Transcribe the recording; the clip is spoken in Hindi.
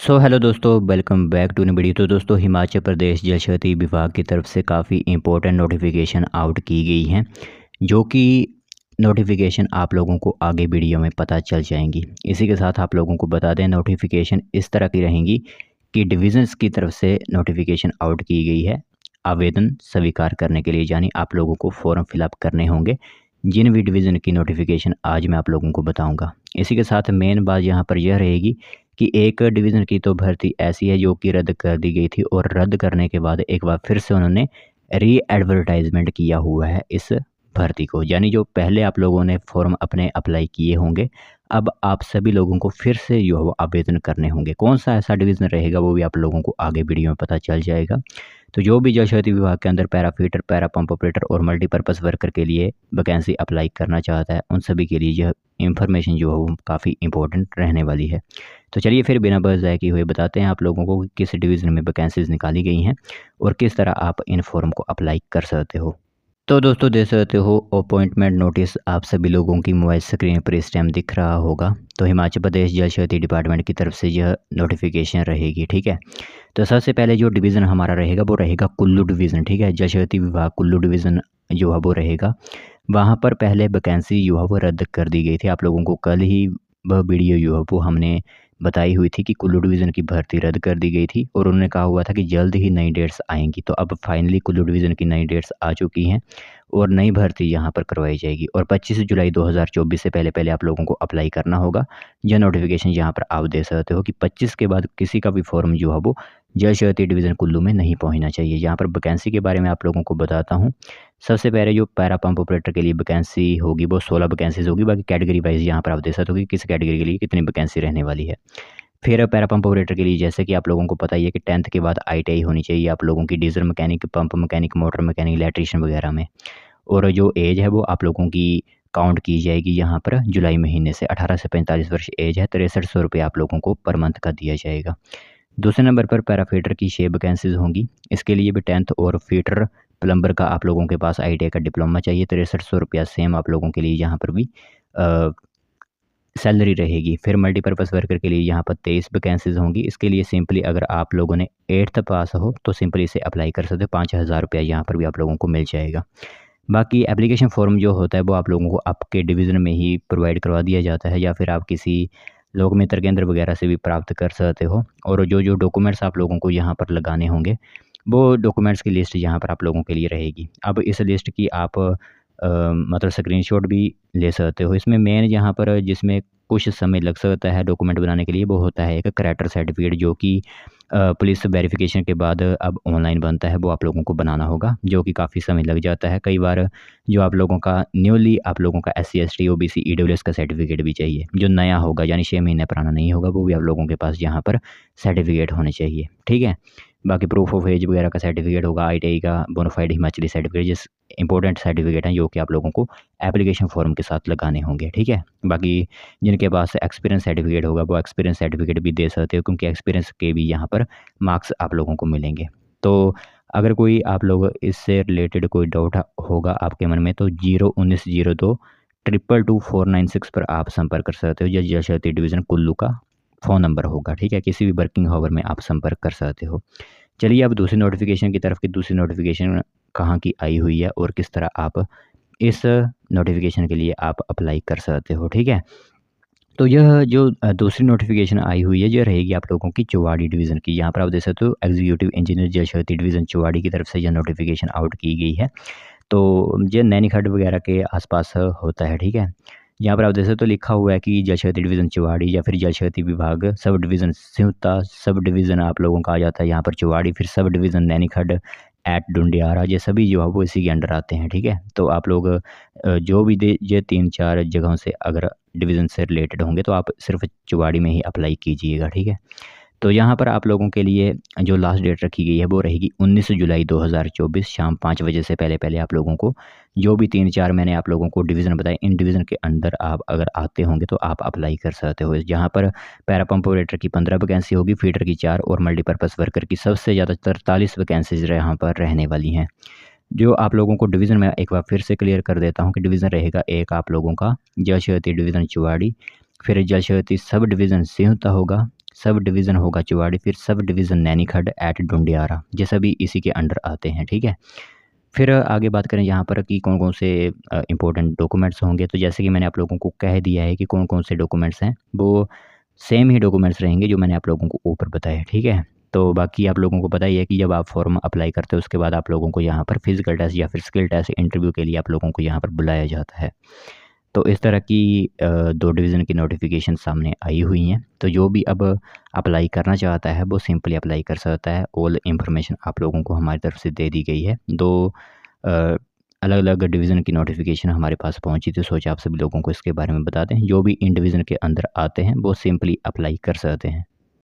सो हेलो दोस्तों, welcome back to new video. तो दोस्तों, हिमाचल प्रदेश जल शक्ति विभाग की तरफ से काफ़ी इंपॉर्टेंट नोटिफिकेशन आउट की गई हैं, जो कि नोटिफिकेशन आप लोगों को आगे वीडियो में पता चल जाएंगी। इसी के साथ आप लोगों को बता दें, नोटिफिकेशन इस तरह की रहेंगी कि डिविजन्स की तरफ से नोटिफिकेशन आउट की गई है आवेदन स्वीकार करने के लिए, यानी आप लोगों को फॉर्म फिलअप करने होंगे। जिन भी डिवीज़न की नोटिफिकेशन आज मैं आप लोगों को बताऊंगा। इसी के साथ मेन बात यहाँ पर यह रहेगी कि एक डिवीज़न की तो भर्ती ऐसी है जो कि रद्द कर दी गई थी, और रद्द करने के बाद एक बार फिर से उन्होंने री एडवर्टाइजमेंट किया हुआ है इस भर्ती को। यानी जो पहले आप लोगों ने फॉर्म अपने अप्लाई किए होंगे, अब आप सभी लोगों को फिर से जो है वो आवेदन करने होंगे। कौन सा ऐसा डिवीज़न रहेगा वो भी आप लोगों को आगे वीडियो में पता चल जाएगा। तो जो भी जल शक्ति विभाग के अंदर para fitter, para pump operator और मल्टीपर्पज़ वर्कर के लिए वैकेंसी अप्लाई करना चाहता है, उन सभी के लिए यह इन्फॉर्मेशन जो है वो काफ़ी इंपॉर्टेंट रहने वाली है। तो चलिए फिर बिना बस ज़ाय किए हुए बताते हैं आप लोगों को कि किस डिवीज़न में वैकेंसीज़ निकाली गई हैं और किस तरह आप इन फॉर्म को अप्लाई कर सकते हो। तो दोस्तों, देख सकते हो अपॉइंटमेंट नोटिस आप सभी लोगों की मोबाइल स्क्रीन पर इस टाइम दिख रहा होगा। तो हिमाचल प्रदेश जल शक्ति डिपार्टमेंट की तरफ से यह नोटिफिकेशन रहेगी, ठीक है। तो सबसे पहले जो डिवीज़न हमारा रहेगा वो रहेगा कुल्लू डिवीज़न, ठीक है। जल शक्ति विभाग कुल्लू डिवीज़न जो है वो रहेगा। वहाँ पर पहले वैकेंसी जो है वो रद्द कर दी गई थी। आप लोगों को कल ही वह वीडियो जो है वो हमने बताई हुई थी कि कुल्लू डिवीज़न की भर्ती रद्द कर दी गई थी, और उन्होंने कहा हुआ था कि जल्द ही नई डेट्स आएंगी। तो अब फाइनली कुल्लू डिवीज़न की नई डेट्स आ चुकी हैं और नई भर्ती यहाँ पर करवाई जाएगी, और 25 जुलाई 2024 से पहले पहले आप लोगों को अप्लाई करना होगा। यह नोटिफिकेशन यहाँ पर आप दे सकते हो कि 25 के बाद किसी का भी फॉर्म जो है वो जल शक्ति डिवीज़न कुल्लू में नहीं पहुँचना चाहिए। यहाँ पर वैकेंसी के बारे में आप लोगों को बताता हूँ। सबसे पहले जो पैरा पंप ऑपरेटर के लिए वैकेंसी होगी वो 16 वैकेंसीज होगी। बाकी कैटेगरी वाइज यहाँ पर आप देख सकते हो कि किस कैटेगरी के लिए कितनी वैकेंसी रहने वाली है। फिर पैरा पंप ऑपरेटर के लिए जैसे कि आप लोगों को पता ही है कि 10th के बाद ITI होनी चाहिए आप लोगों की, diesel mechanic, pump mechanic, motor mechanic, electrician वगैरह में। और जो एज है वो आप लोगों की काउंट की जाएगी यहाँ पर जुलाई महीने से। 18 से 45 वर्ष एज है। 6300 रुपये आप लोगों को पर मंथ का दिया जाएगा। दूसरे नंबर पर पैराफीटर की 6 वैकेंसीज होंगी। इसके लिए भी 10th और फीटर प्लम्बर का आप लोगों के पास ITI का डिप्लोमा चाहिए। 6300 रुपया सेम आप लोगों के लिए यहाँ पर भी सैलरी रहेगी। फिर मल्टीपर्पज़ वर्कर के लिए यहाँ पर 23 वैकेंसीज होंगी। इसके लिए सिंपली अगर आप लोगों ने 8th पास हो तो सिंपली इसे अप्लाई कर सकते हो। 5000 रुपया यहाँ पर भी आप लोगों को मिल जाएगा। बाकी एप्लीकेशन फॉर्म जो होता है वो आप लोगों को आपके डिवीज़न में ही प्रोवाइड करवा दिया जाता है, या फिर आप किसी लोक मित्र केंद्र वगैरह से भी प्राप्त कर सकते हो। और जो जो डॉक्यूमेंट्स आप लोगों को यहाँ पर लगाने होंगे वो डॉक्यूमेंट्स की लिस्ट यहाँ पर आप लोगों के लिए रहेगी। अब इस लिस्ट की आप मतलब स्क्रीनशॉट भी ले सकते हो। इसमें मेन यहाँ पर जिसमें कुछ समय लग सकता है डॉक्यूमेंट बनाने के लिए वो होता है एक करैक्टर सर्टिफिकेट, जो कि पुलिस वेरिफिकेशन के बाद अब ऑनलाइन बनता है। वो आप लोगों को बनाना होगा, जो कि काफ़ी समय लग जाता है। कई बार जो आप लोगों का न्यूली आप लोगों का SC ST OBC EWS का सर्टिफिकेट भी चाहिए, जो नया होगा यानी 6 महीने पुराना नहीं होगा, वो भी आप लोगों के पास यहाँ पर सर्टिफिकेट होने चाहिए, ठीक है। बाकी प्रूफ ऑफ एज वगैरह का सर्टिफिकेट होगा, ITI का बोनाफाइड हिमाचली सर्टिफिकेट, जिस इंपॉर्टेंट सर्टिफिकेट हैं जो कि आप लोगों को एप्लीकेशन फॉर्म के साथ लगाने होंगे, ठीक है। बाकी जिनके पास एक्सपीरियंस सर्टिफिकेट होगा वो एक्सपीरियंस सर्टिफिकेट भी दे सकते हो, क्योंकि एक्सपीरियंस के भी यहाँ पर मार्क्स आप लोगों को मिलेंगे। तो अगर कोई आप लोग इससे रिलेटेड कोई डाउट होगा आपके मन में तो 01902 222 496 पर आप संपर्क कर सकते हो। जल शक्ति डिवीज़न कुल्लू का फ़ोन नंबर होगा, ठीक है। किसी भी वर्किंग आवर में आप संपर्क कर सकते हो। चलिए अब दूसरी नोटिफिकेशन की तरफ, की दूसरी नोटिफिकेशन कहाँ की आई हुई है और किस तरह आप इस नोटिफिकेशन के लिए आप अप्लाई कर सकते हो, ठीक है। तो यह जो दूसरी नोटिफिकेशन आई हुई है, ये रहेगी आप लोगों की चुवाड़ी डिवीज़न की। यहाँ पर आप देख सकते हो एग्जीक्यूटिव इंजीनियर जल शक्ति डिवीज़न चुवाड़ी की तरफ से यह नोटिफिकेशन आउट की गई है। तो ये नैनीखड्ड वगैरह के आसपास होता है, ठीक है। यहाँ पर आप देख सकते हो लिखा हुआ है कि जल शक्ति डिवीज़न चुवाड़ी या फिर जल शक्ति विभाग सब डिवीज़न सिहुता, सब डिवीज़न आप लोगों का आ जाता है यहाँ पर चुवाड़ी, फिर सब डिवीज़न नैनीखड्ड एट डुंडियारा, ये सभी जो है वो इसी के अंडर आते हैं, ठीक है। तो आप लोग जो भी ये 3-4 जगहों से अगर डिवीज़न से रिलेटेड होंगे तो आप सिर्फ चुवाड़ी में ही अप्लाई कीजिएगा, ठीक है। तो यहाँ पर आप लोगों के लिए जो लास्ट डेट रखी गई है वो रहेगी 19 जुलाई 2024 शाम 5 बजे से पहले पहले आप लोगों को जो भी 3-4 मैंने आप लोगों को डिवीज़न बताए, इन डिवीज़न के अंदर आप अगर आते होंगे तो आप अप्लाई कर सकते हो। जहाँ पर पैरा पंप ऑपरेटर की 15 वैकेंसी होगी, फीडर की 4 और मल्टीपर्पज़ वर्कर की सबसे ज़्यादा 43 वैकेंसीज यहाँ पर रहने वाली हैं। जो आप लोगों को डिवीज़न में एक बार फिर से क्लियर कर देता हूँ कि डिवीज़न रहेगा एक आप लोगों का जल शक्ति डिवीज़न चुवाड़ी, फिर जल शक्ति सब डिवीज़न सिहुता होगा, सब डिवीज़न होगा चुवाड़ी, फिर सब डिवीज़न नैनीखड्ड एट डुंडियारा, ये सभी इसी के अंडर आते हैं, ठीक है। फिर आगे बात करें यहाँ पर कि कौन-कौन से इम्पोर्टेंट डॉक्यूमेंट्स होंगे, तो जैसे कि मैंने आप लोगों को कह दिया है कि कौन-कौन से डॉक्यूमेंट्स हैं, वो सेम ही डॉक्यूमेंट्स रहेंगे जो मैंने आप लोगों को ऊपर बताए, ठीक है। तो बाकी आप लोगों को पता ही है कि जब आप फॉर्म अप्लाई करते हो उसके बाद आप लोगों को यहाँ पर फिज़िकल टेस्ट या फिर स्किल टेस्ट इंटरव्यू के लिए आप लोगों को यहाँ पर बुलाया जाता है। तो इस तरह की 2 डिवीज़न की नोटिफ़िकेशन सामने आई हुई हैं। तो जो भी अब अप्लाई करना चाहता है वो सिंपली अप्लाई कर सकता है। ऑल इन्फॉर्मेशन आप लोगों को हमारी तरफ से दे दी गई है। 2 अलग-अलग डिवीज़न की नोटिफ़िकेशन हमारे पास पहुँची थी, सोचा आप सभी लोगों को इसके बारे में बता दें। जो भी इन डिवीज़न के अंदर आते हैं वो सिंपली अप्लाई कर सकते हैं।